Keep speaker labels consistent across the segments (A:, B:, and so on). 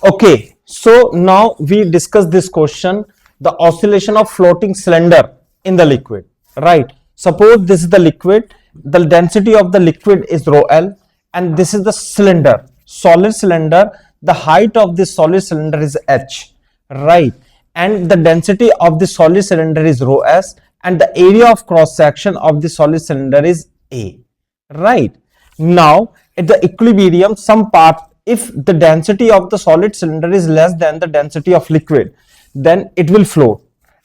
A: Okay, so now we discuss this question, the oscillation of floating cylinder in the liquid, right? Suppose this is the liquid, the density of the liquid is rho L, and this is the cylinder, solid cylinder. The height of this solid cylinder is h, right? And the density of the solid cylinder is rho s, and the area of cross section of the solid cylinder is a, right? Now at the equilibrium, some part, if the density of the solid cylinder is less than the density of liquid, then it will float,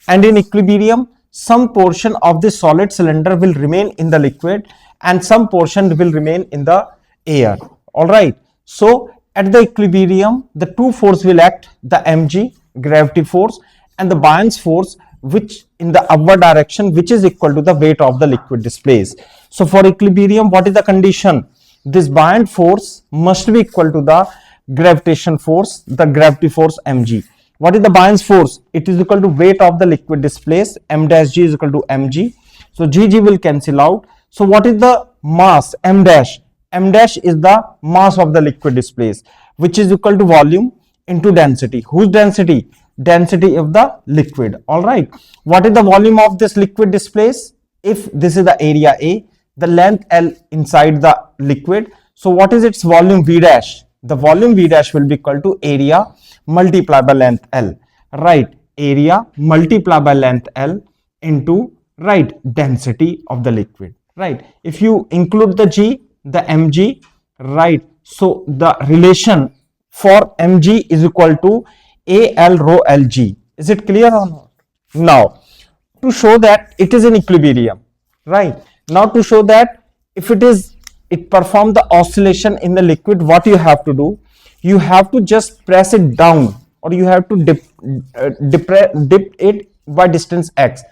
A: and in equilibrium some portion of the solid cylinder will remain in the liquid and some portion will remain in the air. All right, so at the equilibrium the two forces will act, the mg, gravity force, and the buoyant force, which in the upward direction, which is equal to the weight of the liquid displaced. So for equilibrium, what is the condition? This buoyant force must be equal to the gravitation force, the gravity force mg. What is the buoyant force? It is equal to weight of the liquid displaced, m dash g is equal to mg. So gg will cancel out. So what is the mass? M dash. M dash is the mass of the liquid displaced, which is equal to volume into density. Whose density? Density of the liquid. All right. What is the volume of this liquid displaced? If this is the area A, the length L inside the liquid, so what is its volume? V dash. The volume V dash will be equal to area multiplied by length L, right? Area multiplied by length L into, right, density of the liquid, right? If you include the G, the mg, right? So the relation for mg is equal to AL rho LG. Is it clear or not? Now to show that it is in equilibrium, right? Now to show that if it performs the oscillation in the liquid, what you have to do? You have to just press it down, or you have to dip it by distance x.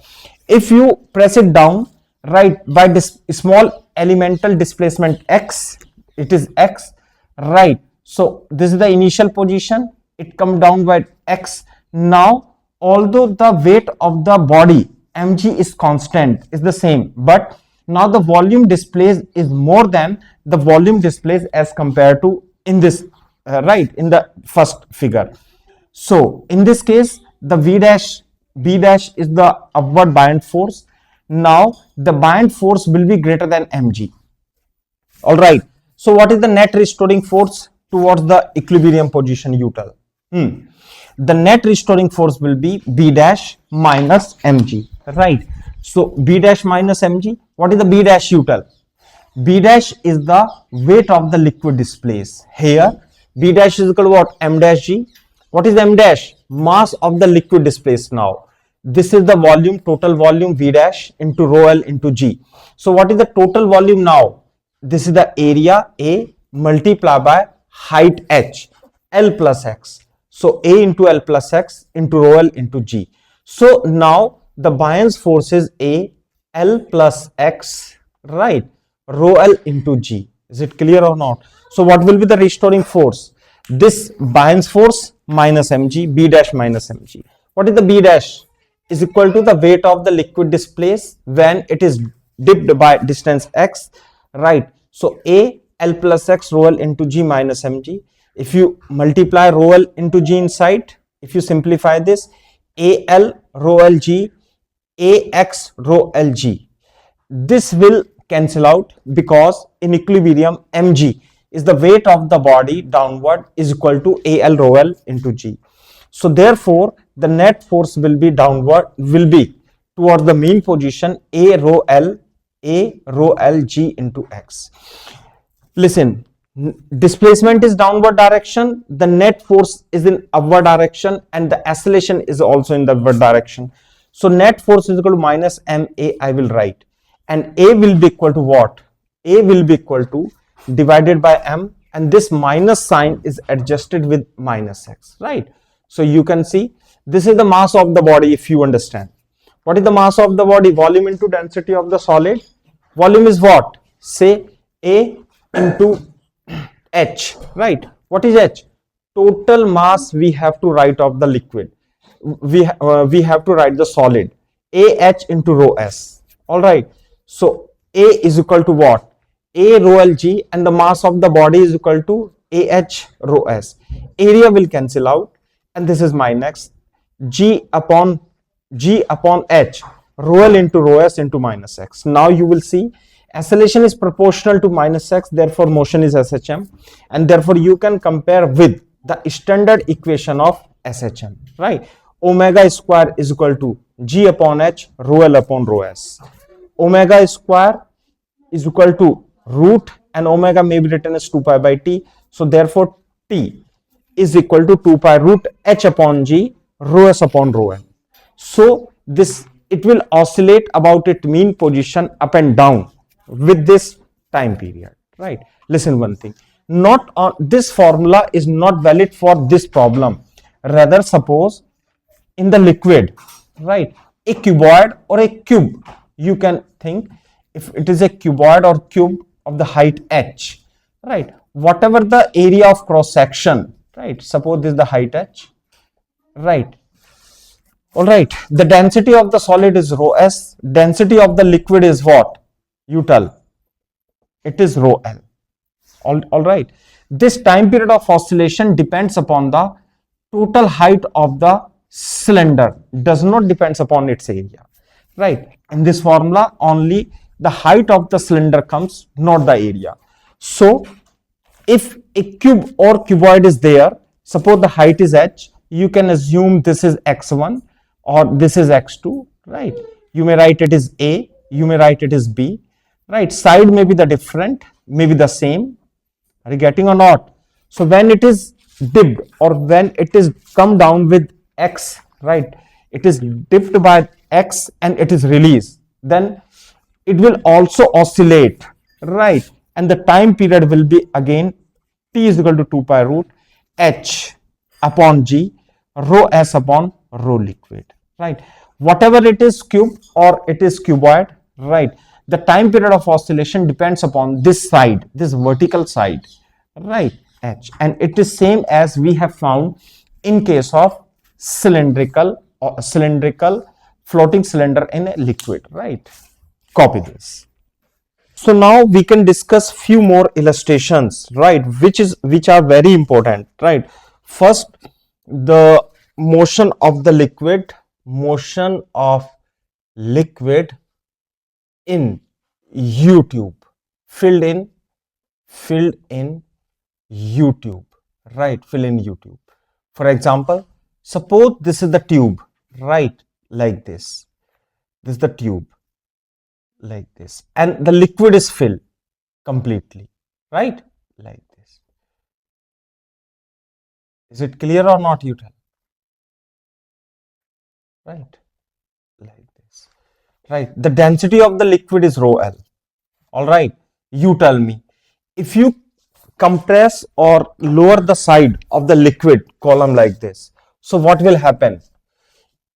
A: If you press it down, right, by this small elemental displacement x, it is x, right? So this is the initial position, it come down by x. Now although the weight of the body mg is constant, is the same, but now the volume displaced is more than the volume displaced as compared to in this, right, in the first figure. So in this case, the V dash, B dash is the upward buoyant force. Now the buoyant force will be greater than mg. All right. So what is the net restoring force towards the equilibrium position? You tell. The net restoring force will be B dash minus mg, right? So B dash minus mg. What is the B dash? You tell. B dash is the weight of the liquid displaced. Here B dash is equal to what? M dash g. What is M dash? Mass of the liquid displaced. Now this is the volume, total volume V dash into rho L into G. So what is the total volume now? This is the area A multiplied by height h, L plus x. So A into L plus x into rho L into G. So now the buoyant force is A, L plus x, right, rho L into G. Is it clear or not? So what will be the restoring force? This buoyant force minus mg, B dash minus mg. What is the B dash? Is equal to the weight of the liquid displaced when it is dipped by distance x, right? So A, L plus x, rho L into G minus mg. If you multiply rho L into G inside, if you simplify this, AL rho LG, AX rho LG, this will cancel out because in equilibrium mg is the weight of the body downward is equal to AL rho L into G. So therefore the net force will be downward, will be towards the mean position A rho L G into X. Listen, displacement is downward direction, the net force is in upward direction, and the oscillation is also in the upward direction. So net force is equal to minus ma, I will write, and A will be equal to what? A will be equal to divided by m, and this minus sign is adjusted with minus x, right? So you can see this is the mass of the body. If you understand, what is the mass of the body? Volume into density of the solid. Volume is what? Say A into h, right? What is h? Total mass we have to write of the liquid. We have to write the solid. Ah into rho s. All right. So A is equal to what? A rho L G, and the mass of the body is equal to AH rho S. area will cancel out, and this is my next G upon H, rho L into rho S into minus X. Now you will see acceleration is proportional to minus X, therefore motion is SHM, and therefore you can compare with the standard equation of SHM, right? Omega square is equal to G upon H, rho L upon rho S. Omega square is equal to root, and omega may be written as 2 pi by T. So therefore T is equal to 2 pi root H upon G, rho S upon rho N. So this, it will oscillate about its mean position up and down with this time period, right? Listen one thing, not on this formula is not valid for this problem. Rather, suppose in the liquid, right, a cuboid or a cube, you can think if it is a cuboid or cube of the height h, right, whatever the area of cross section, right, suppose this is the height h, right, all right, the density of the solid is rho s, density of the liquid is what, you tell, it is rho l. All right, this time period of oscillation depends upon the total height of the cylinder, does not depends upon its area, right? In this formula only the height of the cylinder comes, not the area. So if a cube or cuboid is there, suppose the height is h, you can assume this is x1 or this is x2, right? You may write it is a, you may write it is b, right? Side may be the different, may be the same. Are you getting or not? So when it is dipped or when it is come down with x, right, it is dipped by x and it is released, then it will also oscillate, right, and the time period will be again T is equal to 2 pi root H upon G, rho S upon rho liquid, right? Whatever it is cube or it is cuboid, right, the time period of oscillation depends upon this side, this vertical side, right, H, and it is same as we have found in case of cylindrical floating cylinder in a liquid, right? Copy this. So now we can discuss few more illustrations, right, which are very important, right? First, the motion of the liquid, in U tube, filled in U tube, right, fill in U tube. For example, suppose this is the tube, right, like this is the tube, like this, and the liquid is filled completely, right, like this. Is it clear or not, you tell, right, like this, right? The density of the liquid is rho L. All right, you tell me, if you compress or lower the side of the liquid column like this, so what will happen?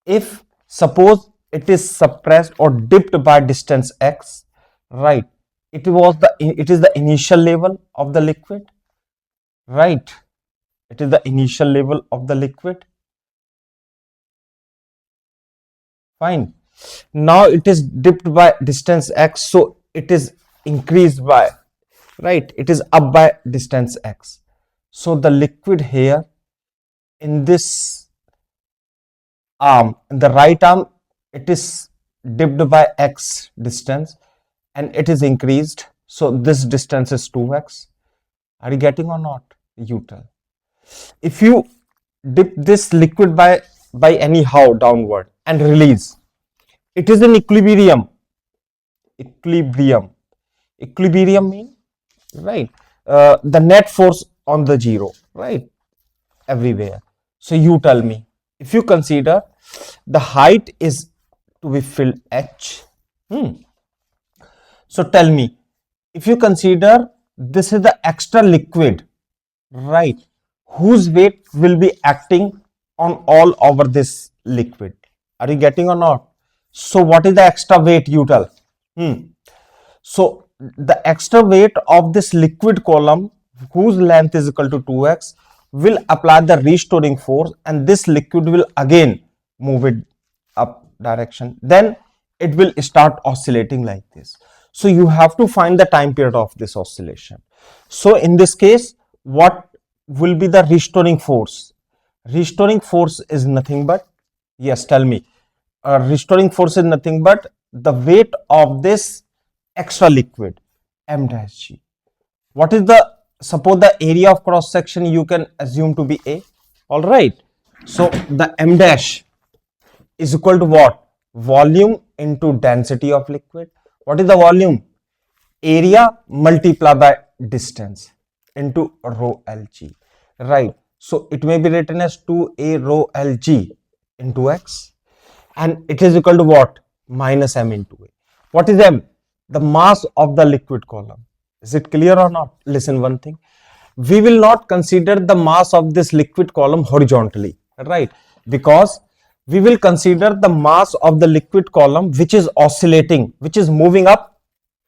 A: If suppose it is suppressed or dipped by distance x, right, it is the initial level of the liquid, right, it is the initial level of the liquid, fine. Now it is dipped by distance x, so it is increased by, right, it is up by distance x. So the liquid here in this arm, in the right arm, it is dipped by x distance and it is increased, so this distance is 2x. Are you getting or not, you tell? If you dip this liquid by anyhow downward and release, it is in equilibrium mean, right, the net force on the zero, right, everywhere. So you tell me, if you consider the height is to be filled h, so tell me, if you consider this is the extra liquid, right, whose weight will be acting on all over this liquid. Are you getting or not? So what is the extra weight, you tell? So the extra weight of this liquid column whose length is equal to 2x will apply the restoring force, and this liquid will again move it up direction, then it will start oscillating like this. So you have to find the time period of this oscillation. So in this case, what will be the restoring force. Restoring force is nothing but, yes, tell me. Restoring force is nothing but the weight of this extra liquid, m dash g. What is the, suppose the area of cross section you can assume to be A. All right. So the m dash is equal to what? Volume into density of liquid. What is the volume? Area multiplied by distance into rho Lg. Right. So it may be written as 2a rho Lg into x, and it is equal to what? Minus m into a. What is m? The mass of the liquid column. Is it clear or not? Listen one thing. We will not consider the mass of this liquid column horizontally, right? Because we will consider the mass of the liquid column which is oscillating, which is moving up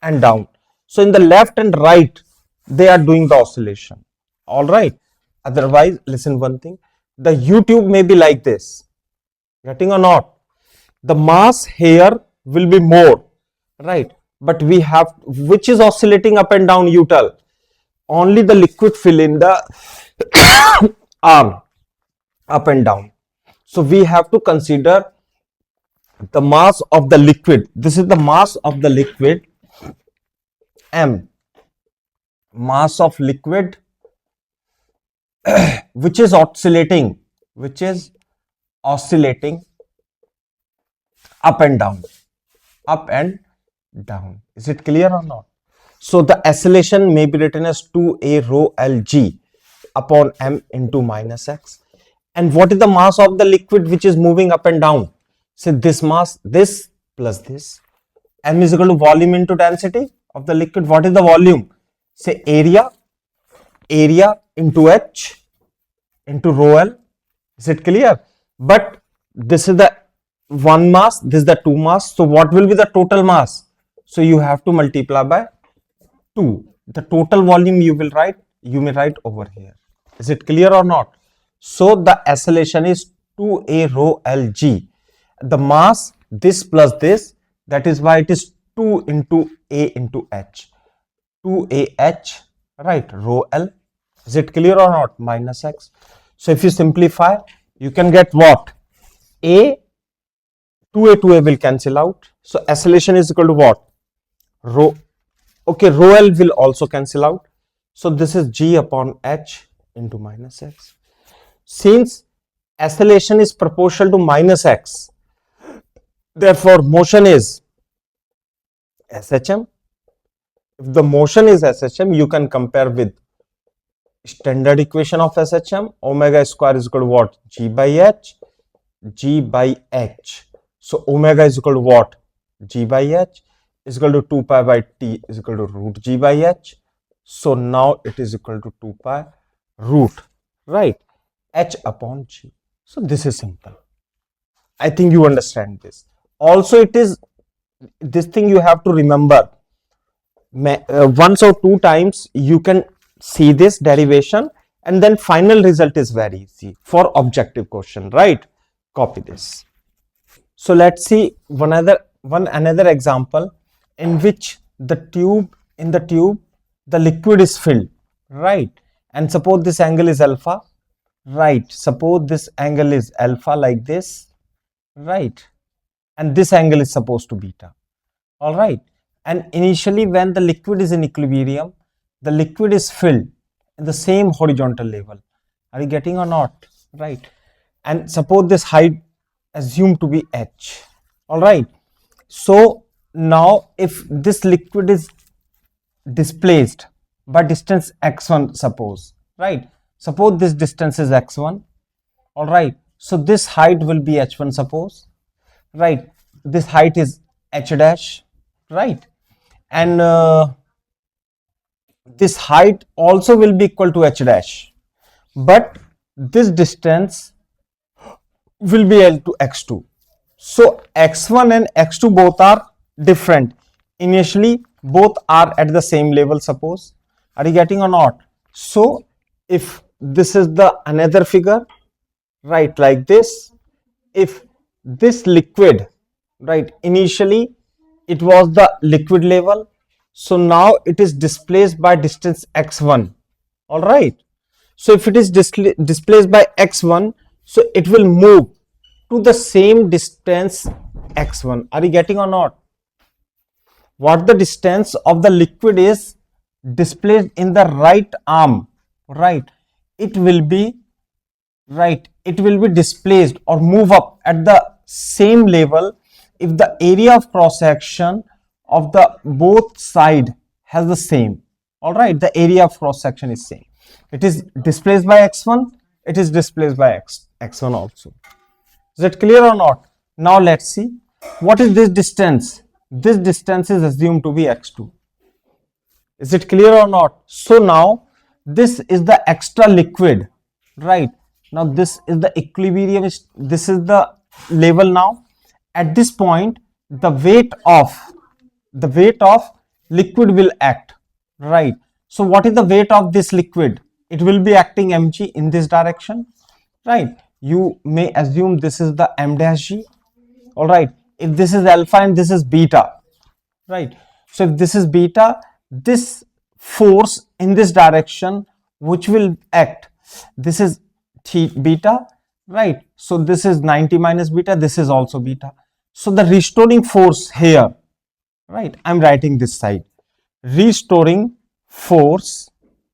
A: and down. So in the left and right, they are doing the oscillation. All right. Otherwise, listen one thing. The U tube may be like this. Getting or not? The mass here will be more, right? But we have, which is oscillating up and down, you tell. Only the liquid fill in the arm up and down. So we have to consider the mass of the liquid. This is the mass of the liquid, m. Mass of liquid which is oscillating, up and down, up and down. Is it clear or not? So the oscillation may be written as 2a rho Lg upon m into minus x. And what is the mass of the liquid which is moving up and down? Say this mass, this plus this. M is equal to volume into density of the liquid. What is the volume? Say area into H into rho L. Is it clear? But this is the one mass, this is the two mass. So what will be the total mass? So you have to multiply by 2. The total volume you may write over here. Is it clear or not? So the oscillation is 2a rho Lg. The mass, this plus this, that is why it is 2 into a into h. 2ah, right, rho L. Is it clear or not? Minus x. So if you simplify, you can get what? A, 2a will cancel out. So oscillation is equal to what? Rho. Okay, rho L will also cancel out. So this is g upon h into minus x. Since oscillation is proportional to minus x, therefore motion is SHM. If the motion is SHM, you can compare with standard equation of SHM. Omega square is equal to what? G by h. So omega is equal to what? G by h is equal to 2 pi by t is equal to root g by h. So now it is equal to 2 pi root, right, h upon g. So this is simple. I think you understand this. Also, it is this thing you have to remember. Once or two times you can see this derivation, and then final result is very easy for objective question, right? Copy this. So let's see one another example in which the tube the liquid is filled, right? And suppose this angle is alpha, right? Suppose this angle is alpha like this, right? And this angle is supposed to beta. All right. And initially when the liquid is in equilibrium, the liquid is filled in the same horizontal level. Are you getting or not? Right. And suppose this height assumed to be h. All right. So now if this liquid is displaced by distance x1, suppose, right? Suppose this distance is x1. All right. So this height will be h1, suppose, right? This height is h dash, right? And this height also will be equal to h dash, but this distance will be L to x2. So x1 and x2 both are different. Initially both are at the same level, suppose. Are you getting or not? So if this is the another figure, right, like this, if this liquid, right, initially it was the liquid level, so now it is displaced by distance x1. All right. So if it is displaced by x1, so it will move to the same distance x1. Are you getting or not? What the distance of the liquid is displaced in the right arm, right? It will be displaced or move up at the same level if the area of cross section of the both side has the same. All right, the area of cross section is same. It is displaced by x1, it is displaced by x1 also. Is it clear or not? Now let's see what is this distance. This distance is assumed to be x2. Is it clear or not? So now this is the extra liquid, right? Now this is the equilibrium, this is the level. Now at this point the weight of liquid will act, right? So what is the weight of this liquid? It will be acting mg in this direction, right? You may assume this is the m dash g. All right, if this is alpha and this is beta, right? So if this is beta, this force in this direction which will act, this is beta, right? So this is 90 minus beta, this is also beta. So the restoring force here, right? I'm writing this side, restoring force,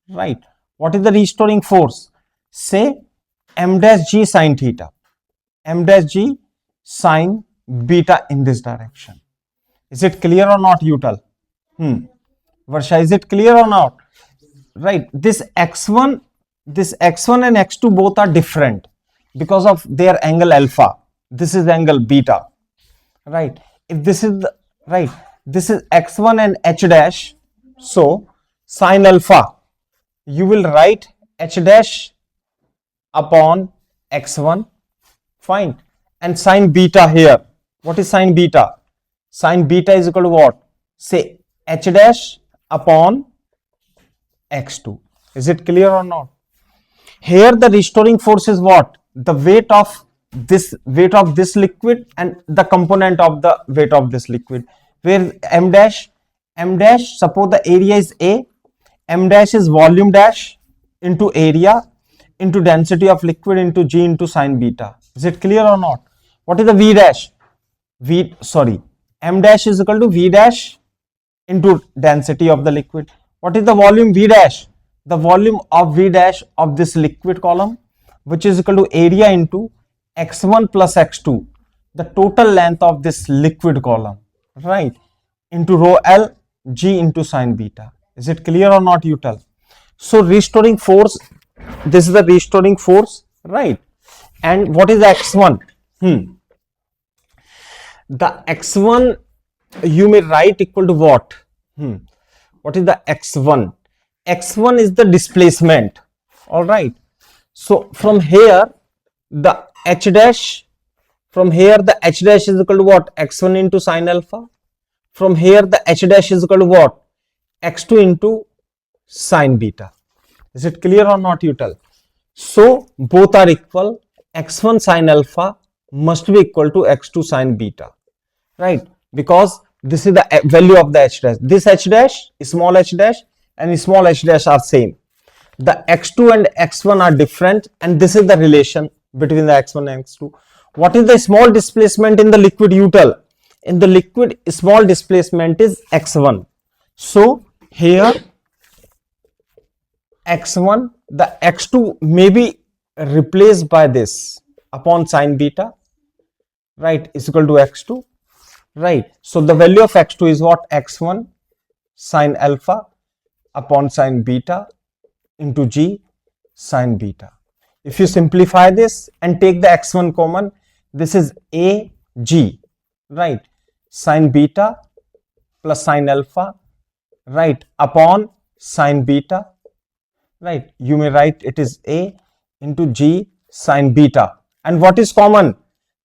A: right? What is the restoring force? Say m dash g sine theta, m dash g sine beta in this direction. Is it clear or not, Utal? Varsha, is it clear or not? Right, this x1 and x2 both are different because of their angle alpha. This is angle beta, right? If this is the, right, this is x1 and h dash, so sine alpha, you will write h dash upon x1, fine, and sine beta here. What is sine beta? Sine beta is equal to what? Say h dash upon x2. Is it clear or not? Here the restoring force is what? The weight of this liquid and the component of the weight of this liquid. Where m dash, suppose the area is A, m dash is volume dash into area into density of liquid into g into sine beta. Is it clear or not? What is the v dash? M dash is equal to v dash into density of the liquid. What is the volume v dash? The volume of v dash of this liquid column, which is equal to area into x1 plus x2, the total length of this liquid column, right, into rho L g into sine beta. Is it clear or not, Utal? So restoring force, this is the restoring force, right? And what is the x1? The x1 you may write equal to what? What is the x1? X1 is the displacement. All right. So from here the h dash, is equal to what? X1 into sine alpha. From here the h dash is equal to what? X2 into sine beta. Is it clear or not, Utal? So both are equal. X1 sine alpha must be equal to x2 sine beta, right? Because this is the value of the h dash. This h dash, small h dash and small h dash are same. The x2 and x1 are different, and this is the relation between the x1 and x2. What is the small displacement in the liquid, Utal? In the liquid, small displacement is x1. So here x1, the x2 may be replaced by this upon sine beta, right, is equal to x2, right? So the value of x2 is what? X1 sine alpha upon sine beta into g sine beta. If you simplify this and take the x1 common, this is a g, right, sine beta plus sine alpha, right, upon sine beta, right? You may write it is a into g sine beta. And what is common?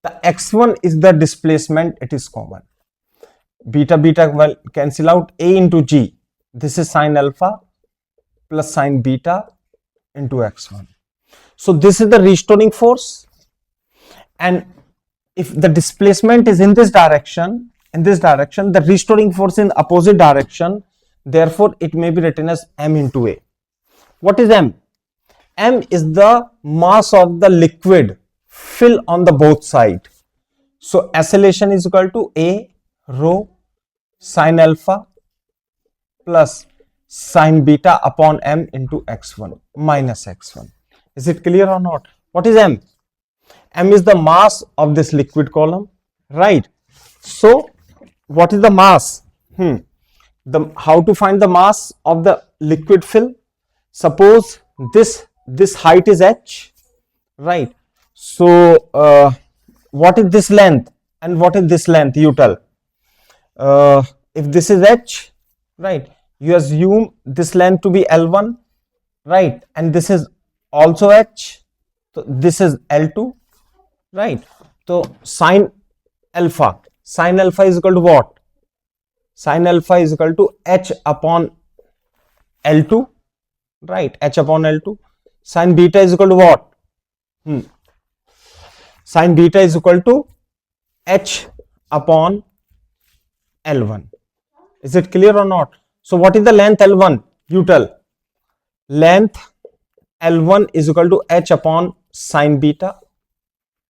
A: The x1 is the displacement, it is common. Beta will cancel out, a into g. This is sine alpha plus sine beta into x1. So this is the restoring force, and if the displacement is in this direction, the restoring force in opposite direction, therefore it may be written as m into a. What is m? m is the mass of the liquid fill on the both side. So oscillation is equal to a rho sin alpha plus sin beta upon m into x1 minus x1. Is it clear or not? What is m? M is the mass of this liquid column, right? So what is the mass? How to find the mass of the liquid fill? Suppose this height is h, right? So what is this length and what is this length? You tell. If this is h, right, you assume this length to be L1, right, and this is also h, so this is L2, right? So sin alpha is equal to what? Sin alpha is equal to h upon L2, right? H upon L2. Sin beta is equal to what? Sin beta is equal to h upon L1. Is it clear or not? So what is the length L1? You tell. Length L1 is equal to h upon sin beta,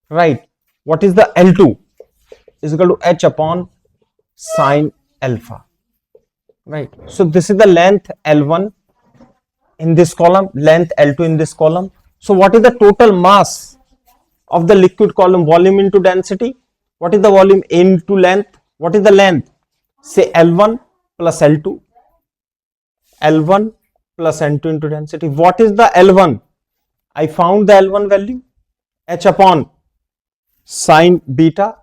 A: right? What is the L2? Is equal to h upon sin alpha, right? So this is the length L1 in this column, length L2 in this column. So what is the total mass of the liquid column? Volume into density. What is the volume? A into length. What is the length? Say L1 plus L2. L1 plus N2 into density. What is the L1? I found the L1 value, h upon sin beta.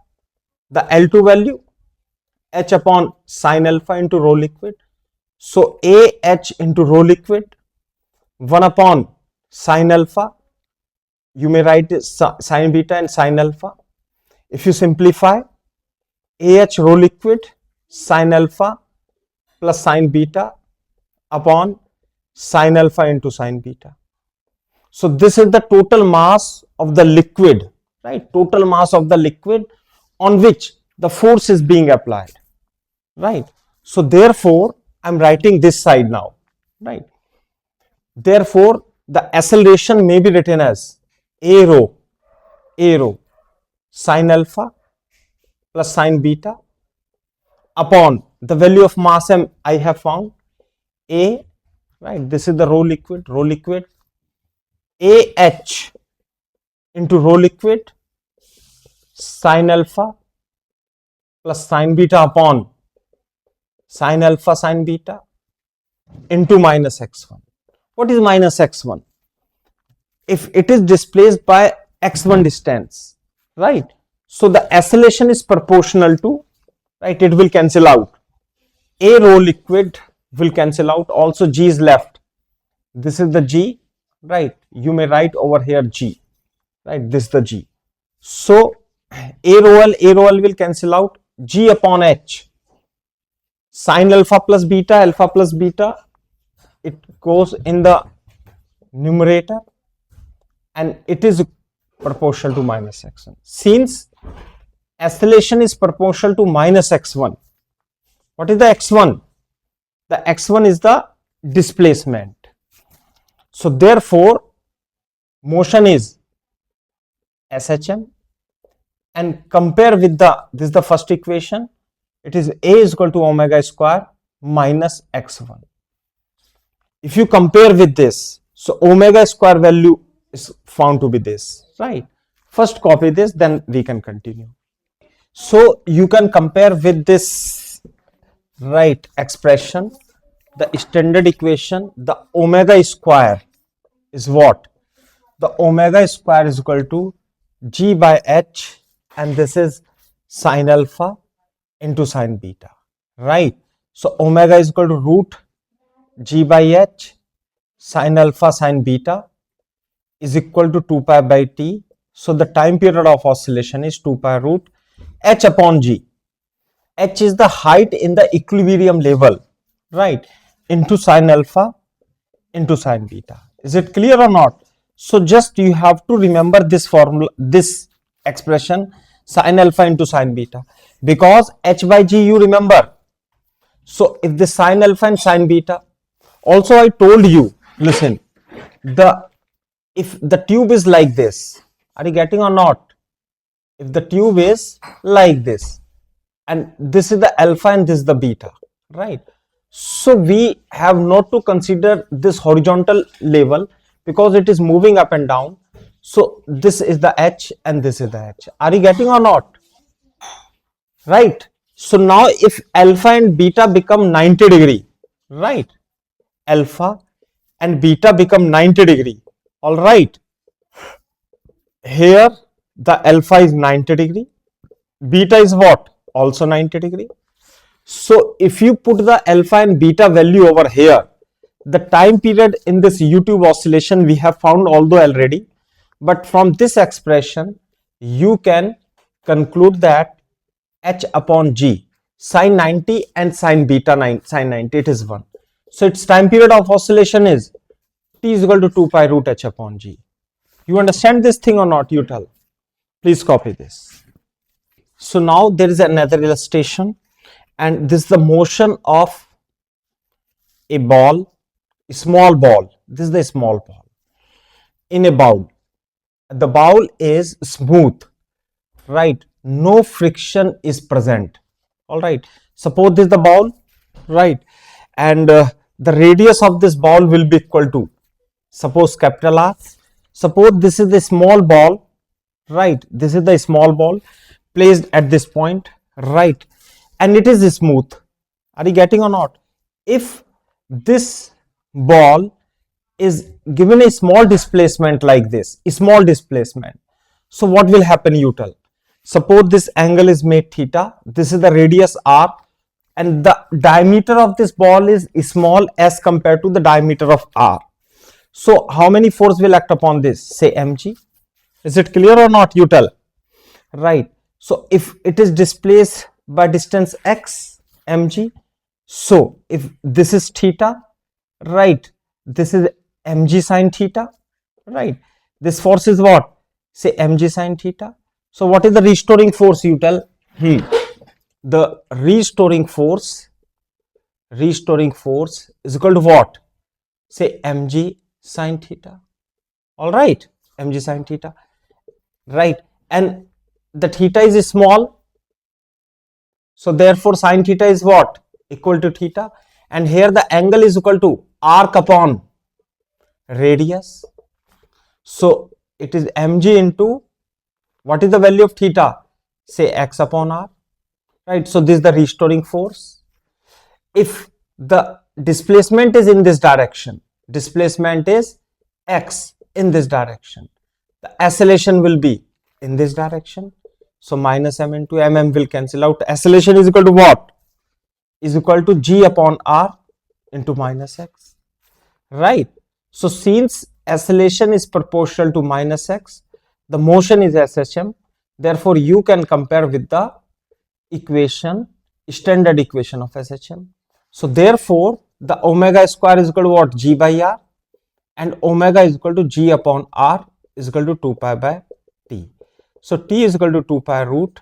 A: The L2 value, h upon sin alpha into rho liquid. So AH into rho liquid, 1 upon sin alpha. You may write sin beta and sin alpha. If you simplify, AH rho liquid sin alpha plus sin beta upon sin alpha into sin beta. So this is the total mass of the liquid, right? Total mass of the liquid on which the force is being applied, right? So therefore, I am writing this side now, right? Therefore, the acceleration may be written as A rho sin alpha plus sin beta upon the value of mass m I have found, A, right? This is the rho liquid, AH into rho liquid sin alpha plus sin beta upon sin alpha sin beta into minus x1. What is minus x1? If it is displaced by x1 distance, right? So the acceleration is proportional to, right? It will cancel out. A rho liquid will cancel out. Also G is left. This is the G, right? You may write over here G, right? This is the G. So A rho L will cancel out. G upon H. Sin alpha plus beta, it goes in the numerator and it is proportional to minus x1. Since acceleration is proportional to minus x1, what is the x1? The x1 is the displacement. So therefore, motion is SHM, and compare with this is the first equation. It is A is equal to omega square minus x1. If you compare with this, so omega square value is found to be this, right? First copy this, then we can continue. So you can compare with this, right, expression, the standard equation. The omega square is what? The omega square is equal to G by H, and this is sin alpha into sin beta, right? So omega is equal to root G by H sin alpha sin beta is equal to 2 pi by T. So the time period of oscillation is 2 pi root H upon G. H is the height in the equilibrium level, right, into sin alpha into sin beta. Is it clear or not? So just you have to remember this formula, this expression, sin alpha into sin beta, because H by G you remember. So if the sin alpha and sin beta, also I told you, listen, the if the tube is like this, are you getting or not? If the tube is like this, and this is the alpha and this is the beta, right? So we have not to consider this horizontal level because it is moving up and down. So this is the H and this is the H. Are you getting or not? Right. So now if alpha and beta become 90 degree, right? Alpha and beta become 90 degree. All right. Here the alpha is 90 degree. Beta is what? Also 90 degree. So if you put the alpha and beta value over here, the time period in this U-tube oscillation we have found although already, but from this expression you can conclude that H upon G sine 90 and sine beta 9 sine 90 it is 1. So its time period of oscillation is T is equal to 2 pi root H upon G. You understand this thing or not? You tell. Please copy this. So now there is another illustration, and this is the motion of a ball, a small ball. This is the small ball in a bowl. The bowl is smooth, right? No friction is present. All right. Suppose this is the ball, right? And the radius of this ball will be equal to, suppose capital R. Suppose this is the small ball, right? This is the small ball placed at this point, right? And it is smooth. Are you getting or not? If this ball is given a small displacement like this, a small displacement, so what will happen? You tell. Suppose this angle is made theta, this is the radius R, and the diameter of this ball is small as compared to the diameter of R. So how many force will act upon this? Say mg. Is it clear or not? You tell. Right. So if it is displaced by distance x, mg, so if this is theta, right, this is mg sine theta, right, this force is what? Say mg sine theta. So what is the restoring force? You tell. The restoring force is equal to what? Say mg sine theta. All right, mg sine theta, right? And the theta is small, so therefore sine theta is what? Equal to theta. And here the angle is equal to arc upon radius. So it is mg into, what is the value of theta? Say x upon r, right? So this is the restoring force. If the displacement is in this direction, displacement is x in this direction, the acceleration will be in this direction. So minus m into mm will cancel out. Acceleration is equal to what? Is equal to g upon r into minus x, right? So since acceleration is proportional to minus x, the motion is SHM. Therefore you can compare with the equation, standard equation of SHM. So therefore the omega square is equal to what? G by r, and omega is equal to g upon r is equal to 2 pi by t. So t is equal to 2 pi root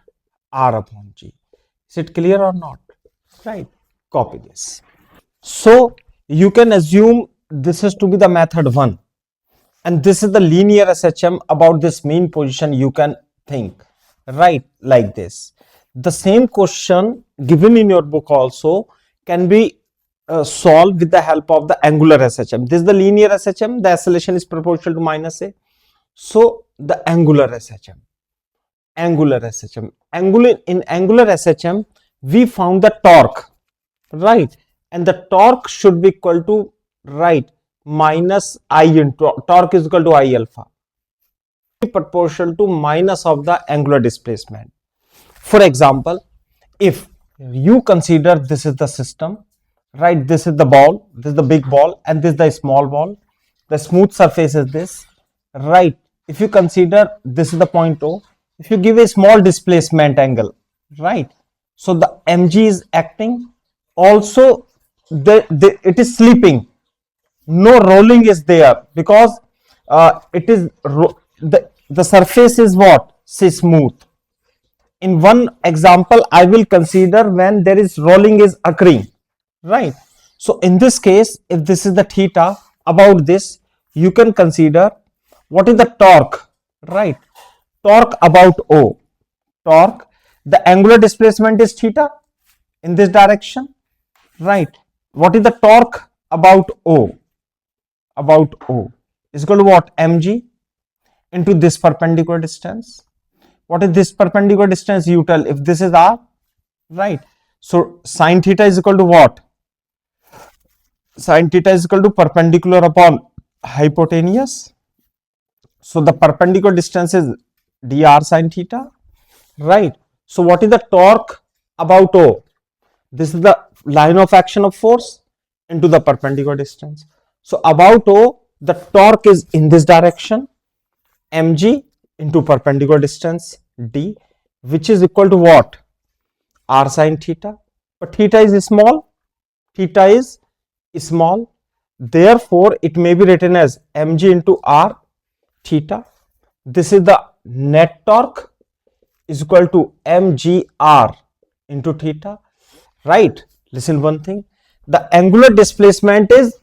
A: r upon g. Is it clear or not? Right. Copy this. So you can assume this is to be the method 1, and this is the linear SHM. About this mean position you can think, right, like this. The same question given in your book also can be solved with the help of the angular SHM. This is the linear SHM, the acceleration is proportional to minus a. So the angular SHM, in angular SHM we found the torque, right, and the torque should be equal to, right, minus I into, torque is equal to I alpha, proportional to minus of the angular displacement. For example, if you consider this is the system, right, this is the ball, this is the big ball, and this is the small ball, the smooth surface is this, right. If you consider this is the point O, if you give a small displacement angle, right, so the mg is acting, also it is sleeping, no rolling is there, because it is the surface is what? Say smooth. In one example I will consider when there is rolling is occurring, right. So in this case, if this is the theta, about this you can consider What is the torque? Right, torque about O. Torque, the angular displacement is theta in this direction. Right, what is the torque about O? About O is equal to what? Mg into this perpendicular distance. What is this perpendicular distance? You tell. If this is R, right? So sine theta is equal to what? Sine theta is equal to perpendicular upon hypotenuse. So the perpendicular distance is dr sine theta, right? So what is the torque about O? This is the line of action of force into the perpendicular distance. So about O, the torque is in this direction, mg into perpendicular distance d, which is equal to what? R sine theta. But theta is small. Theta is small. Therefore, it may be written as mg into r theta. This is the net torque is equal to mgr into theta. Right? Listen one thing. The angular displacement is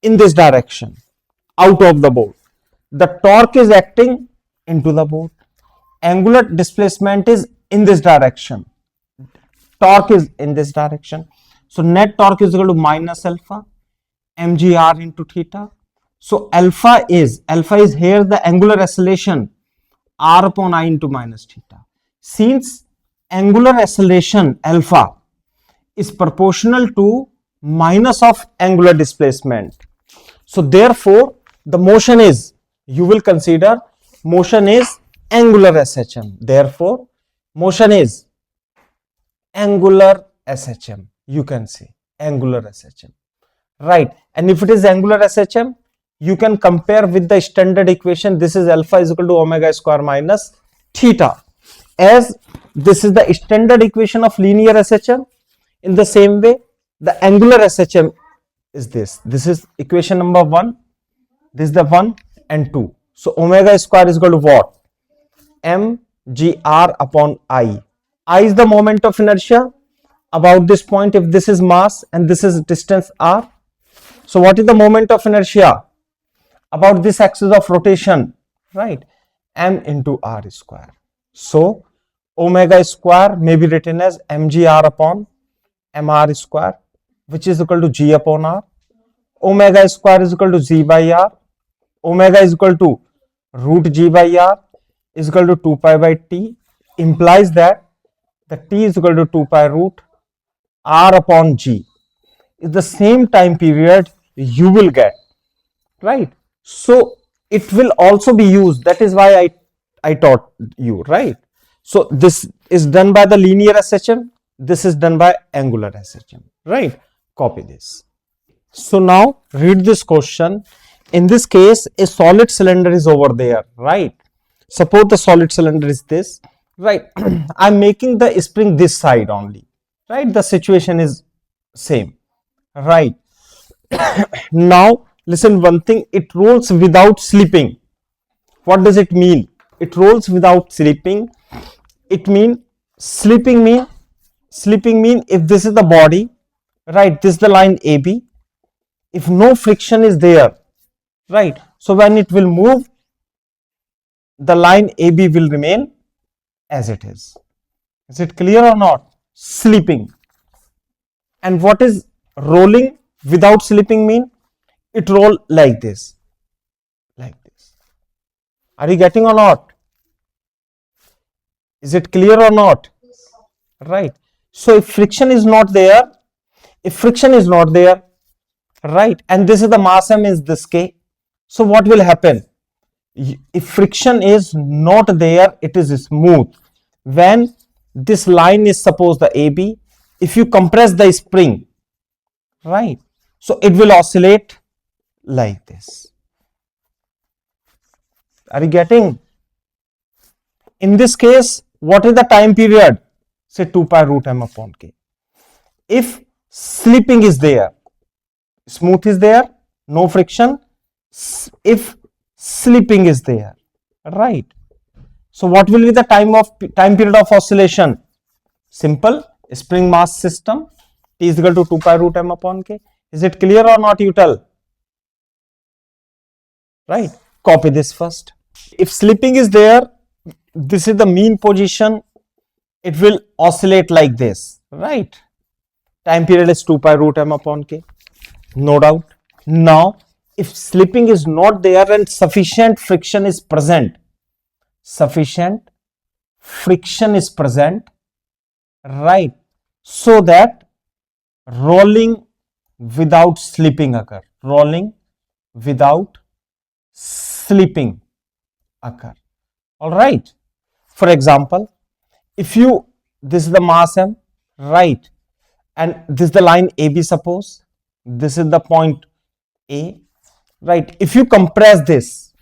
A: in this direction, out of the board. The torque is acting into the board. Angular displacement is in this direction. Torque is in this direction. So net torque is equal to minus alpha mgr into theta. So alpha is here the angular acceleration r upon I into minus theta. Since angular acceleration alpha is proportional to minus of angular displacement, so therefore the motion is, you will consider motion is angular SHM. Therefore motion is angular SHM. You can say angular SHM, right? And if it is angular SHM, you can compare with the standard equation. This is alpha is equal to omega square minus theta, as this is the standard equation of linear SHM. In the same way, the angular SHM is this. This is equation number 1. This is the 1 and 2. So omega square is equal to what? mgr upon I. I is the moment of inertia about this point. If this is mass and this is distance r, so what is the moment of inertia about this axis of rotation? Right, m into r square. So omega square may be written as mgr upon mr square, which is equal to g upon r. Omega square is equal to z by r. Omega is equal to root g by r is equal to 2 pi by t, implies that the t is equal to 2 pi root r upon g is the same time period you will get, right? So it will also be used. That is why I taught you, right? So this is done by the linear SHM. This is done by angular SHM, right? Copy this. So now read this question. In this case, a solid cylinder is over there, right? Suppose the solid cylinder is this, right? I'm making the spring this side only, right? The situation is same, right? Now listen one thing, it rolls without slipping. What does it mean? It rolls without slipping. It means slipping mean if this is the body, right? This is the line AB. If no friction is there, right? So when it will move, the line AB will remain as it is. Is it clear or not? Slipping. And what is rolling without slipping mean? It roll like this. Like this. Are you getting or not? Is it clear or not? Right. So if friction is not there, right, and this is the mass m is this K, so what will happen? If friction is not there, it is smooth. When this line is suppose the AB, if you compress the spring, right, so it will oscillate like this. Are you getting? In this case, what is the time period? Say 2 pi root m upon K. If slipping is there, smooth is there, no friction. If slipping is there, right, so what will be the time period of oscillation? Simple, spring mass system, T is equal to 2 pi root m upon K. Is it clear or not, you tell? Right, copy this first. If slipping is there, this is the mean position, it will oscillate like this, right? Time period is 2 pi root m upon k, no doubt. Now, if slipping is not there and sufficient friction is present, right, so that rolling without slipping occur, all right. For example, if you, this is the mass m, right, and this is the line AB, suppose this is the point A, right, if you compress this,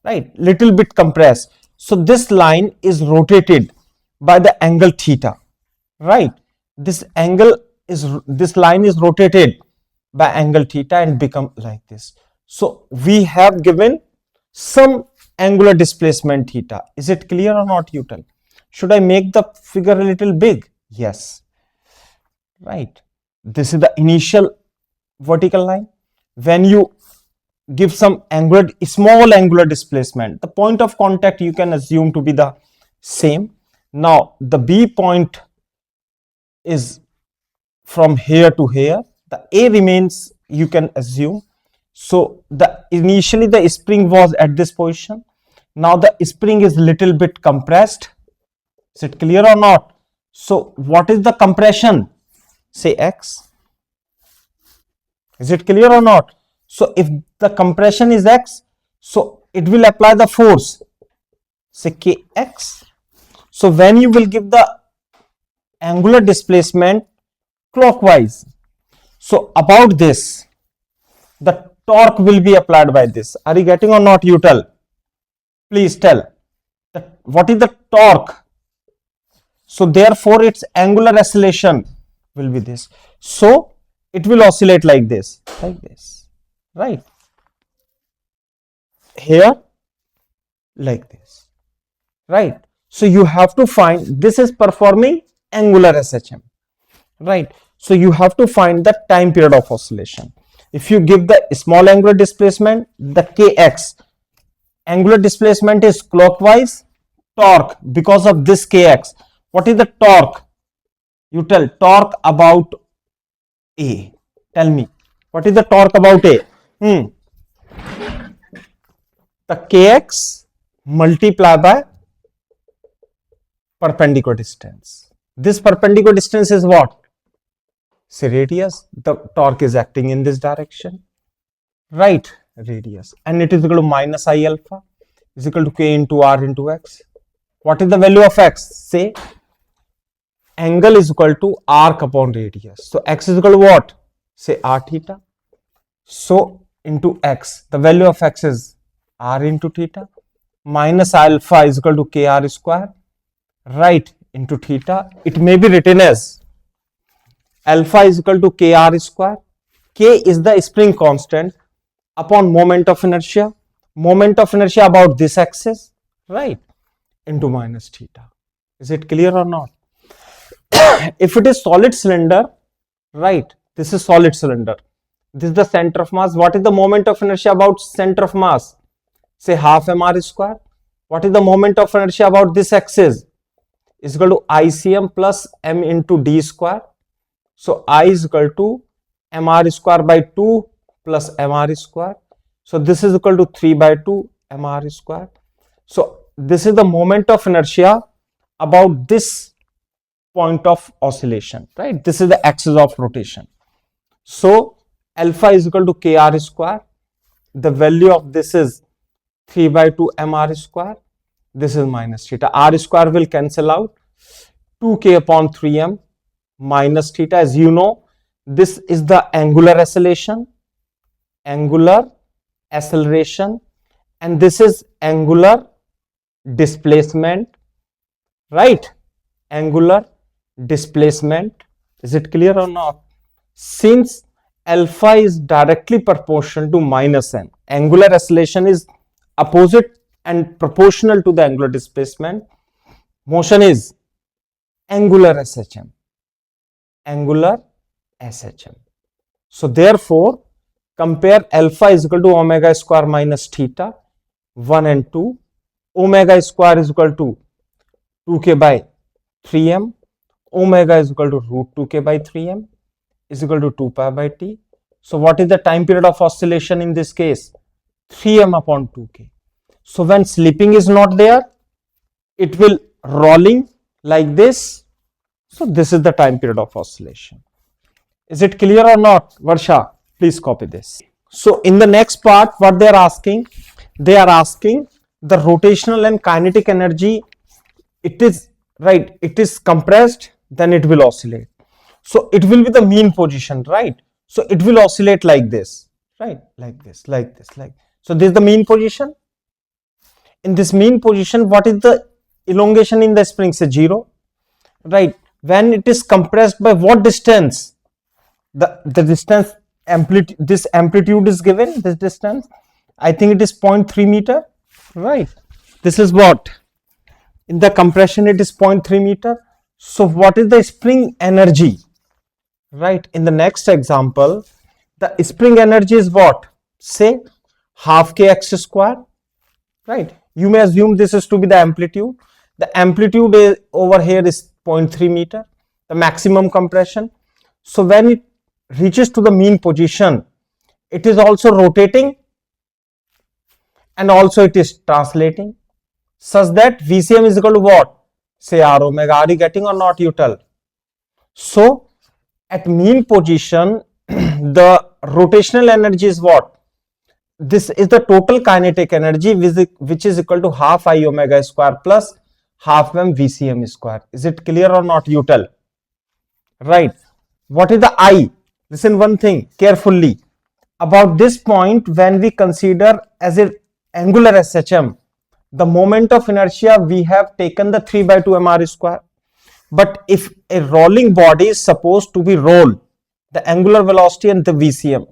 A: right, little bit compress, so this line is rotated by the angle theta, right, this line is rotated by angle theta and become like this. So we have given some angular displacement theta. Is it clear or not, you tell? Should I make the figure a little big? Yes, right. This is the initial vertical line. When you give some small angular displacement, the point of contact you can assume to be the same. Now the B point is from here to here, the A remains, you can assume. So initially the spring was at this position. Now the spring is little bit compressed. Is it clear or not? So what is the compression? Say X. Is it clear or not? So if the compression is X, so it will apply the force, say Kx. So when you will give the angular displacement clockwise, so about this, the torque will be applied by this. Are you getting or not, you tell? Please tell. What is the torque? So therefore its angular oscillation will be this. So it will oscillate like this, right? Here, like this, right? So you have to find, this is performing angular SHM, right? So you have to find the time period of oscillation. If you give the small angular displacement, the Kx, angular displacement is clockwise, torque because of this Kx. What is the torque? You tell, torque about A. Tell me, what is the torque about A? The Kx multiplied by perpendicular distance. This perpendicular distance is what? Say radius. The torque is acting in this direction, right? Radius, and it is equal to minus I alpha is equal to K into R into X. What is the value of X? Say angle is equal to arc upon radius. So X is equal to what? Say R theta. So into X, the value of X is R into theta, minus alpha is equal to KR square, right, into theta. It may be written as alpha is equal to KR square. K is the spring constant upon moment of inertia about this axis, right, into minus theta. Is it clear or not? If it is solid cylinder, right, this is solid cylinder, this is the center of mass. What is the moment of inertia about center of mass? Say half mr square. What is the moment of inertia about this axis? Is equal to ICM plus m into d square. So I is equal to mr square by 2 plus mr square. So this is equal to 3 by 2 mr square. So this is the moment of inertia about this point of oscillation, right? This is the axis of rotation. So alpha is equal to KR square. The value of this is 3 by 2 mr square. This is minus theta. R square will cancel out. 2k upon 3m minus theta. As you know, this is the angular acceleration, and this is angular displacement, right? Angular displacement. Is it clear or not? Since alpha is directly proportional to minus n, angular acceleration is opposite and proportional to the angular displacement. Motion is angular SHM. So therefore, compare alpha is equal to omega square minus theta. 1 and 2. Omega square is equal to 2k by 3m. Omega is equal to root 2k by 3m is equal to 2 pi by t. So what is the time period of oscillation in this case? 3m upon 2k. So when slipping is not there, it will rolling like this. So this is the time period of oscillation. Is it clear or not? Varsha, please copy this. So in the next part, what they are asking the rotational and kinetic energy. It is right, it is compressed, then it will oscillate. So it will be the mean position, right? So it will oscillate like this, right? Like this, like this, like. So this is the mean position. In this mean position, what is the elongation in the spring? Say 0, right? When it is compressed by what distance? The distance amplitude, this amplitude is given, this distance. I think it is 0.3 meter, right? This is what? In the compression, it is 0.3 meter. So what is the spring energy? Right, in the next example, the spring energy is what? Say half kx square, right? You may assume this is to be the amplitude. The amplitude is over here is 0.3 meter, the maximum compression. So when it reaches to the mean position, it is also rotating and also it is translating, such that VCM is equal to what? Say R omega. Are you getting or not? You tell. So at mean position, the rotational energy is what? This is the total kinetic energy, which is equal to half I omega square plus half m VCM square. Is it clear or not? You tell. Right. What is the I? Listen one thing carefully. About this point, when we consider as an angular SHM, the moment of inertia, we have taken the 3 by 2 mr square. But if a rolling body is supposed to be rolled, the angular velocity and the VCM.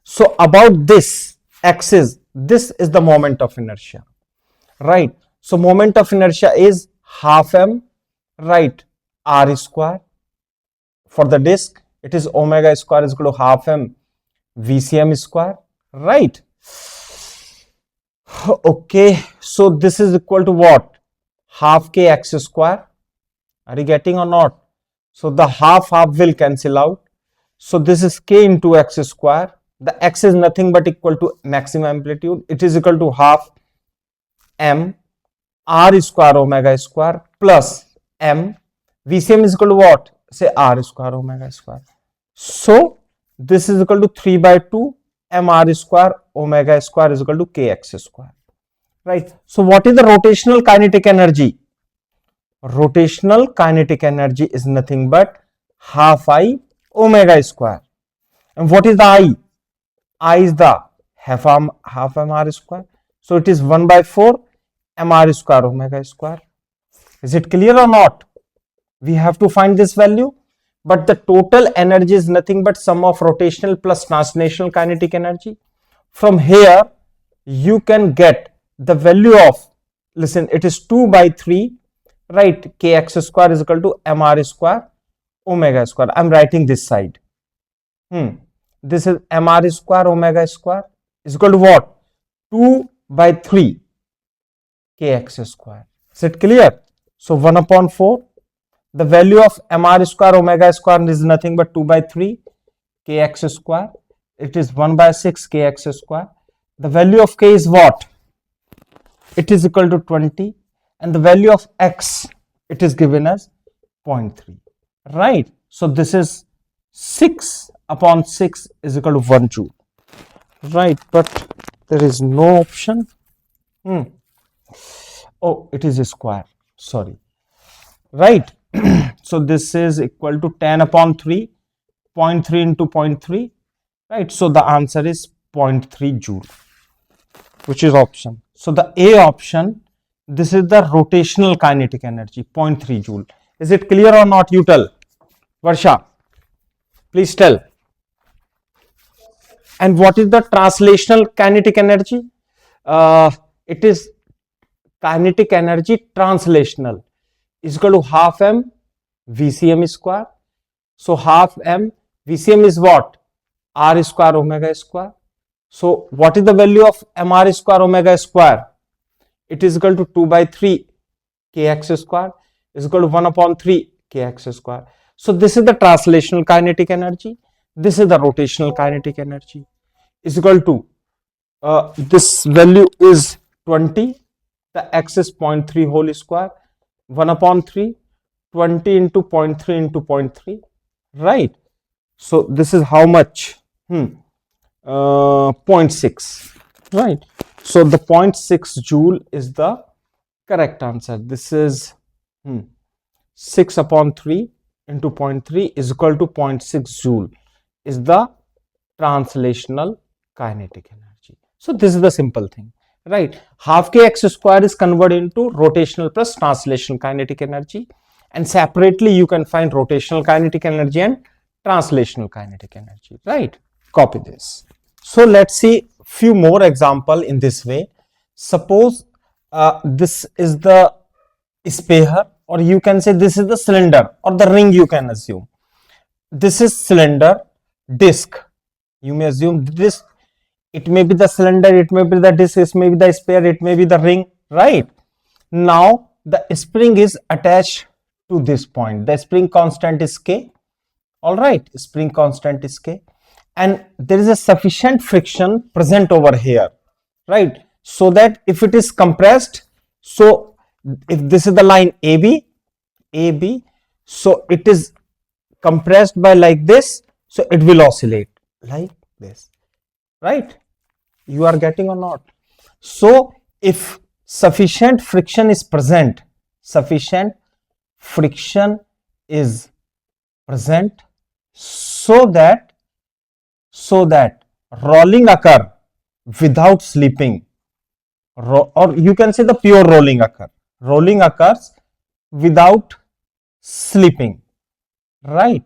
A: So about this axis, this is the moment of inertia, right? So moment of inertia is half m, right, r square. For the disk, it is omega square is equal to half m VCM square, right? Okay, so this is equal to what? Half k x square. Are you getting or not? So the half will cancel out. So this is k into x square. The x is nothing but equal to maximum amplitude. It is equal to half m r square omega square plus m. VCM is equal to what? Say r square omega square. So this is equal to 3 by 2 mr square omega square is equal to kx square. Right. So what is the rotational kinetic energy? Rotational kinetic energy is nothing but half I omega square. And what is the I? I is the half mr square. So it is 1 by 4 mr square omega square. Is it clear or not? We have to find this value. But the total energy is nothing but sum of rotational plus translational kinetic energy. From here, you can get the value of, listen, it is 2 by 3, right, kx square is equal to mr square omega square. I am writing this side. This is mr square omega square is equal to what? 2 by 3 kx square. Is it clear? So 1 upon 4. The value of mr square omega square is nothing but 2 by 3 kx square. It is 1 by 6 kx square. The value of k is what? It is equal to 20. And the value of x, it is given as 0.3. Right. So this is 6 upon 6 is equal to 1 joule. Right. But there is no option. Oh, it is a square. Sorry. Right. So this is equal to 10 upon 3, 0.3 into 0.3, right? So the answer is 0.3 joule, which is option. So the A option, this is the rotational kinetic energy, 0.3 joule. Is it clear or not? You tell. Varsha, please tell. And what is the translational kinetic energy? It is kinetic energy translational is equal to half m VCM square. So half m VCM is what? R square omega square. So what is the value of mr square omega square? it is equal to 2 by 3 kx square is equal to 1 upon 3 kx square. So this is the translational kinetic energy. This is the rotational kinetic energy. Is equal to this value is 20. The x is 0.3 whole square. 1 upon 3. 20 into 0.3 into 0.3. Right. So this is how much? 0.6. Right. So the 0.6 joule is the correct answer. This is 6 upon 3 into 0.3 is equal to 0.6 joule is the translational kinetic energy. So this is the simple thing, right? Half kx square is converted into rotational plus translational kinetic energy, and separately you can find rotational kinetic energy and translational kinetic energy, right? Copy this. So let's see few more example in this way. Suppose this is the sphere, or you can say this is the cylinder or the ring, you can assume. This is cylinder, disc. You may assume this, it may be the cylinder, it may be the disc, it may be the sphere, it may be the ring, right? Now the spring is attached to this point. The spring constant is K. All right, spring constant is K. And there is a sufficient friction present over here, right? So that if it is compressed, so if this is the line AB, so it is compressed by like this, so it will oscillate like this, right? You are getting or not? So if sufficient friction is present, so that rolling occur without slipping, or you can say the pure rolling occurs without slipping, right?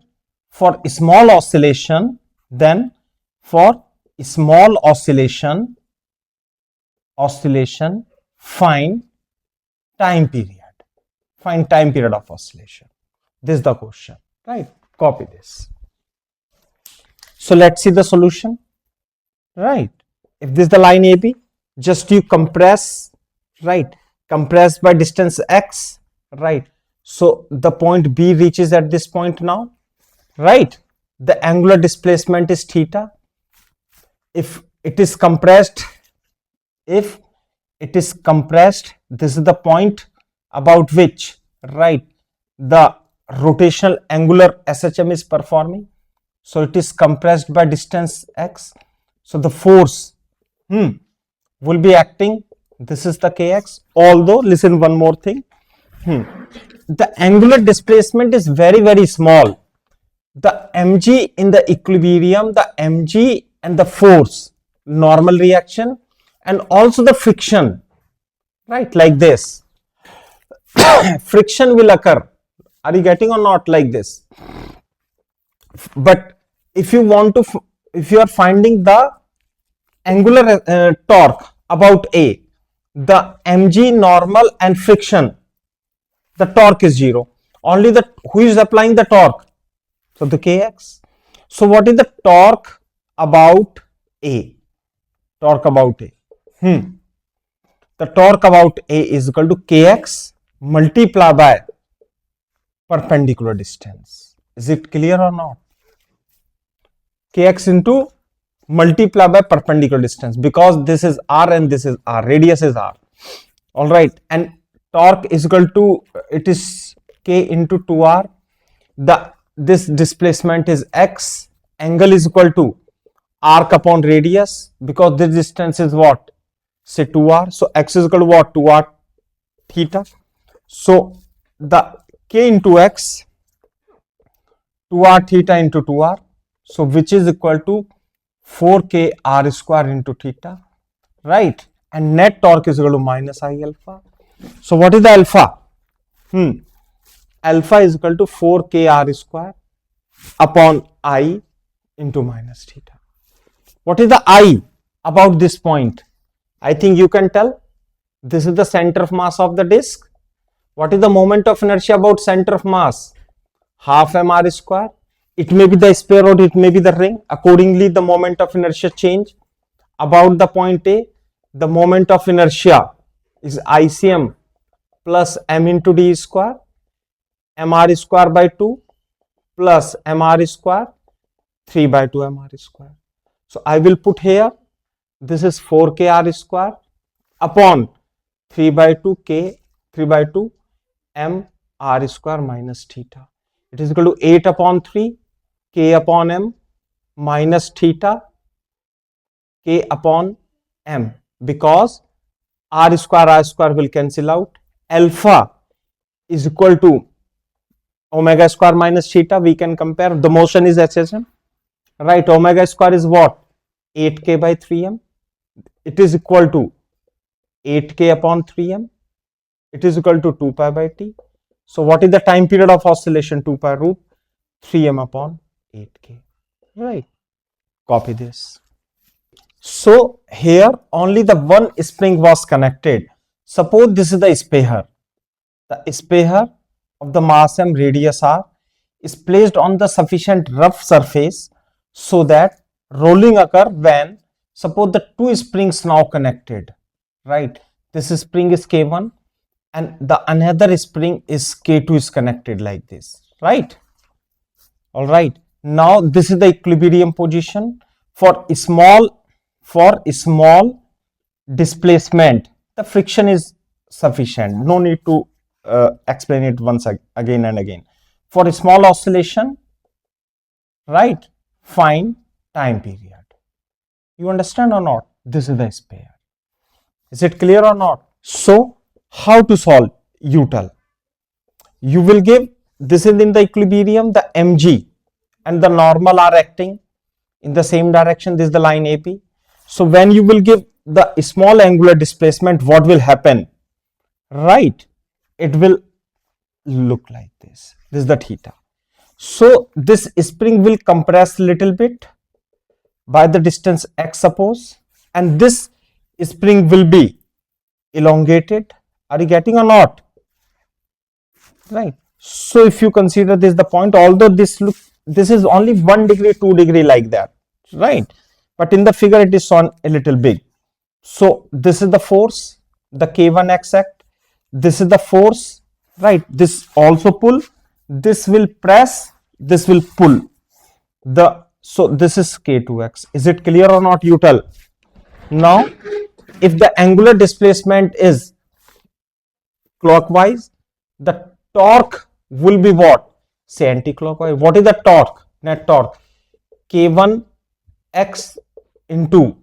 A: For small oscillation, then for small oscillation, find time period of oscillation. This is the question, right? Copy this. So let's see the solution, right? If this is the line AB, just you compress, right? Compress by distance x, right? So the point B reaches at this point now, right? The angular displacement is theta. If it is compressed, this is the point about which, right, the rotational angular SHM is performing. So it is compressed by distance x. So the force will be acting. This is the kx. Although, listen one more thing. The angular displacement is very, very small. The mg in the equilibrium, the mg and the force, normal reaction, and also the friction, right, like this. Friction will occur. Are you getting or not? Like this. But if you are finding the angular torque about A, the mg, normal and friction, the torque is 0. Only who is applying the torque? So the kx. So what is the torque about A? The torque about A is equal to kx multiplied by perpendicular distance. Is it clear or not? Kx into multiply by perpendicular distance, because this is r and this is r, radius is r. All right, and torque is equal to, it is k into 2r. This displacement is x. Angle is equal to arc upon radius, because this distance is what? Say 2r. So x is equal to what? 2r theta. So the k into x, 2r theta into 2r. So which is equal to 4k r square into theta, right? And net torque is equal to minus I alpha. So what is the alpha? Alpha is equal to 4k r square upon I into minus theta. What is the I about this point? I think you can tell. This is the center of mass of the disk. What is the moment of inertia about center of mass? Half mr square. It may be the sphere or it may be the ring. Accordingly, the moment of inertia change about the point A. The moment of inertia is ICM plus m into d square, mr square by 2 plus mr square 3 by 2 mr square. So I will put here, this is 4k r square upon 3 by 2 k 3 by 2 m r square minus theta. It is equal to 8 upon 3 k upon m minus theta k upon m, because r square will cancel out. Alpha is equal to omega square minus theta. We can compare, the motion is SHM, right? Omega square is what? 8k by 3m. It is equal to 8k upon 3m. It is equal to 2 pi by t. So what is the time period of oscillation? 2 pi root 3m upon 8k, right? Copy this. So here only the one spring was connected. Suppose this is the sphere. The sphere of the mass m, radius r, is placed on the sufficient rough surface so that rolling occur when, suppose the two springs now connected, right? This spring is K1 and the another spring is K2 is connected like this, right? All right. Now this is the equilibrium position for small displacement. The friction is sufficient. No need to explain it once again and again. For a small oscillation, right? Find time period. You understand or not? This is the sphere. Is it clear or not? So how to solve? You tell. You will give, this is in the equilibrium, the mg and the normal are acting in the same direction. This is the line AP. So when you will give the small angular displacement, what will happen? Right? It will look like this. This is the theta. So this spring will compress little bit by the distance x, suppose, and this spring will be elongated. Are you getting or not? Right. So if you consider this the point, although this is only 1 degree, 2 degree like that, right? But in the figure it is shown a little big. So this is the force, the K1x act. This is the force, right? This also pull. This will press. This will pull. So this is K2x. Is it clear or not? You tell. Now, if the angular displacement is clockwise, the torque will be what? Say anti-clockwise. What is the torque? Net torque. K1x into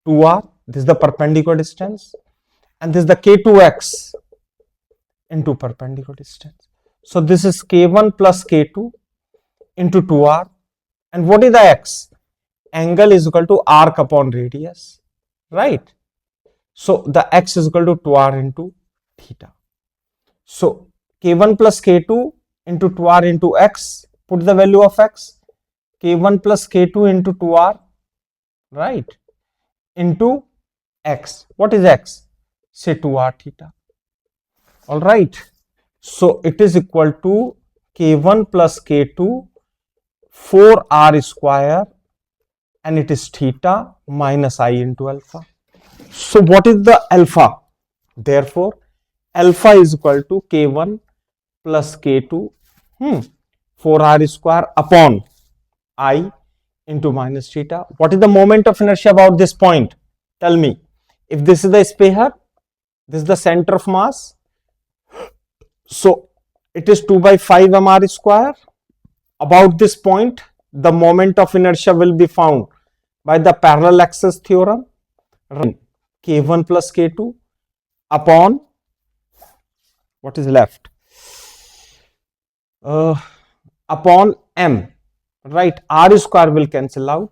A: 2r. This is the perpendicular distance. And this is the K2x into perpendicular distance. So this is K1 plus K2 into 2r. And what is the x? Angle is equal to arc upon radius, right? So the x is equal to 2r into theta. So K1 plus K2 into 2r into x, put the value of x, K1 plus K2 into 2r, right, into x. What is x? Say 2r theta. All right. So it is equal to K1 plus K2 4r square, and it is theta minus I into alpha. So what is the alpha? Therefore, alpha is equal to K1 plus K2 4r square upon I into minus theta. What is the moment of inertia about this point? Tell me. If this is the sphere, this is the center of mass. So it is 2 by 5 mr square. About this point, the moment of inertia will be found by the parallel axis theorem. K1 plus K2 upon, what is left? Upon m, right? R square will cancel out.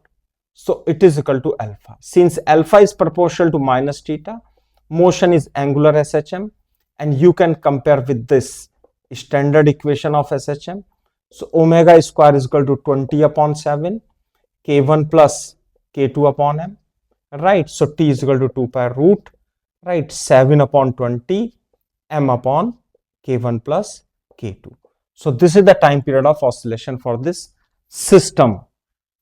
A: So it is equal to alpha. Since alpha is proportional to minus theta, motion is angular SHM, and you can compare with this standard equation of SHM. So omega square is equal to 20 upon 7, K1 plus K2 upon m, right? So T is equal to 2 pi root, right? 7 upon 20, m upon K1 plus K2. So this is the time period of oscillation for this system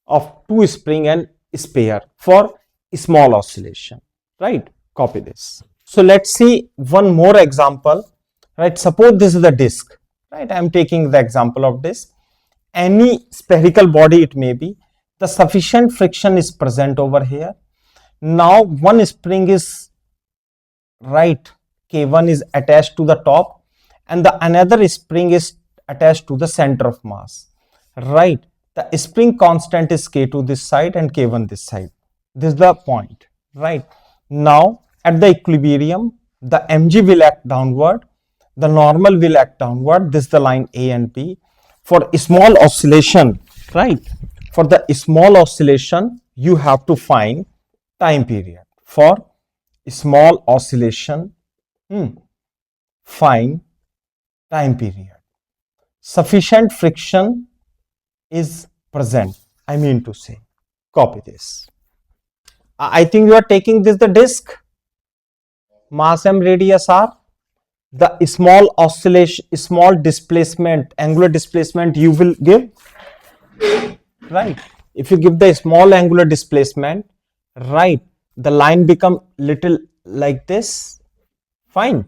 A: of two spring and sphere for small oscillation. right? Copy this. So let's see one more example, right? Suppose this is the disk, right? I'm taking the example of disk. Any spherical body it may be, the sufficient friction is present over here. Now one spring is, right, K1 is attached to the top and the another spring is attached to the center of mass, right? The spring constant is K2 this side and K1 this side. This is the point, right? Now at the equilibrium, the mg will act downward, the normal will act downward. This is the line A and B. For a small oscillation, right? For the small oscillation, you have to find time period. For small oscillation, find time period. Sufficient friction is present, I mean to say. Copy this. I think you are taking this the disk, mass m, radius r. The small oscillation, small displacement, angular displacement you will give, right? If you give the small angular displacement, right, the line become little like this. Fine.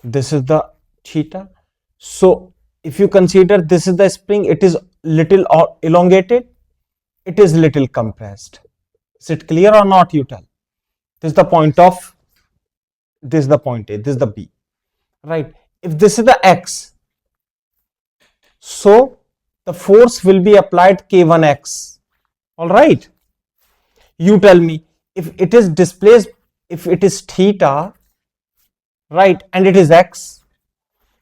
A: This is the theta. So if you consider this is the spring, it is little or elongated, it is little compressed. Is it clear or not, you tell? This is the point of, this is the point A, this is the B, right? If this is the X, so the force will be applied K1X, all right? You tell me, if it is displaced, if it is theta, right, and it is X,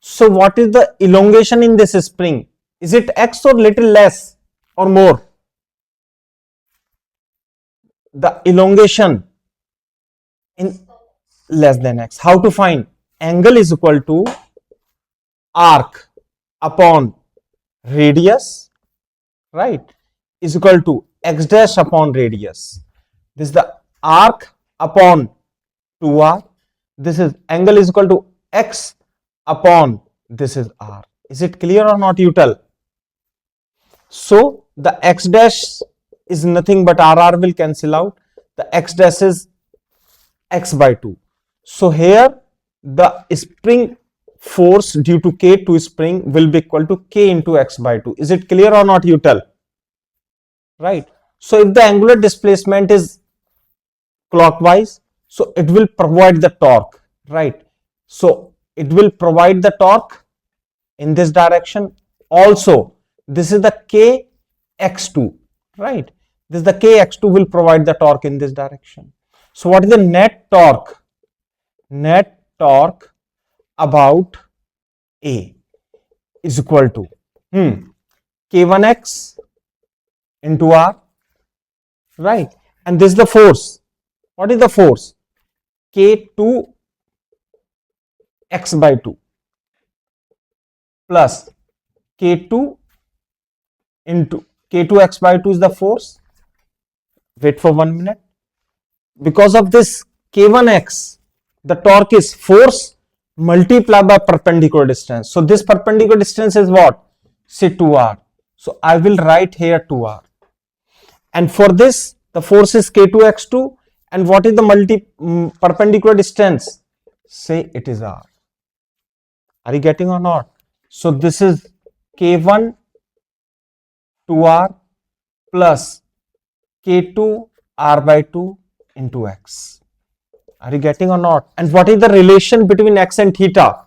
A: so what is the elongation in this spring? Is it X or little less or more? The elongation in less than X. How to find? Angle is equal to arc upon radius, right, is equal to X dash upon radius. This is the arc upon 2r. This is angle is equal to X upon this is r. Is it clear or not, you tell? So the X dash is nothing but rr will cancel out. The X dash is X by 2. So here the spring force due to K2 spring will be equal to K into X by 2. Is it clear or not, you tell? Right. So if the angular displacement is clockwise, so it will provide the torque, right? So it will provide the torque in this direction. Also, this is the Kx2, right? This is the Kx2 will provide the torque in this direction. So what is the net torque? Net torque about A is equal to K1x into R, right? And this is the force. What is the force? K2 x by 2 plus K2 into K2 x by 2 is the force. Wait for 1 minute. Because of this K1x, the torque is force multiplied by perpendicular distance. So this perpendicular distance is what? Say 2r. So I will write here 2r. And for this, the force is K2x2. And what is the perpendicular distance? Say it is r. Are you getting or not? So this is K1 2r plus K2 r by 2 into x. Are you getting or not? And what is the relation between x and theta?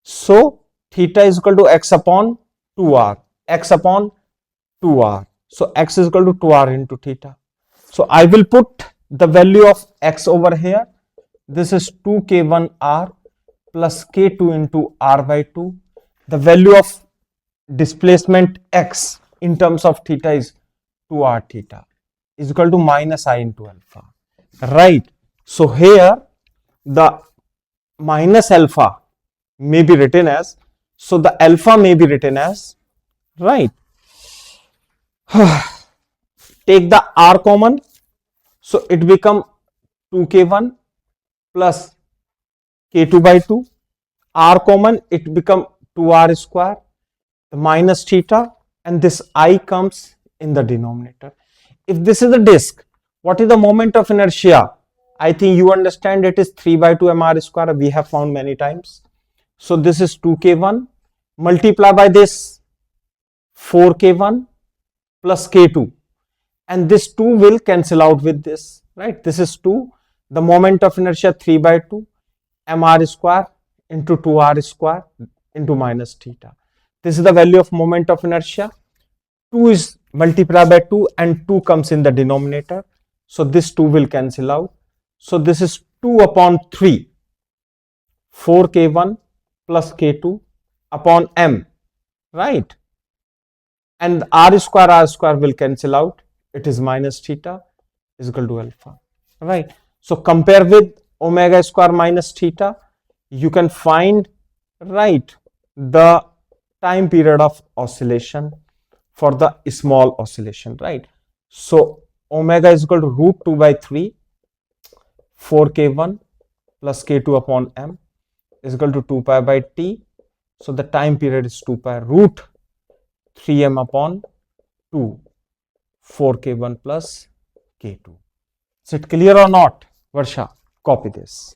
A: So theta is equal to x upon 2r, x upon 2r. So x is equal to 2r into theta. So I will put the value of x over here. This is 2k1r plus k2 into r by 2. The value of displacement x in terms of theta is 2r theta is equal to minus I into alpha, right? So here the minus alpha may be written as, so the alpha may be written as, right? Take the r common, so it become 2k1 plus k2 by 2, r common, it become 2r square, the minus theta, and this I comes in the denominator. If this is the disk, what is the moment of inertia? I think you understand it is 3 by 2 mr square. We have found many times. So this is 2k1 multiply by this 4k1 plus k2, and this 2 will cancel out with this, right? This is 2. The moment of inertia 3 by 2 mr square into 2r square into minus theta. This is the value of moment of inertia. 2 is multiplied by 2 and 2 comes in the denominator. So this 2 will cancel out. So this is 2 upon 3, 4k1 plus k2 upon m, right? And r square will cancel out. It is minus theta is equal to alpha, right? So compare with omega square minus theta, you can find, right, the time period of oscillation for the small oscillation, right? So omega is equal to root 2 by 3, 4k1 plus k2 upon m is equal to 2 pi by t. So the time period is 2 pi root 3m upon 2, 4k1 plus k2. Is it clear or not? Varsha, copy this.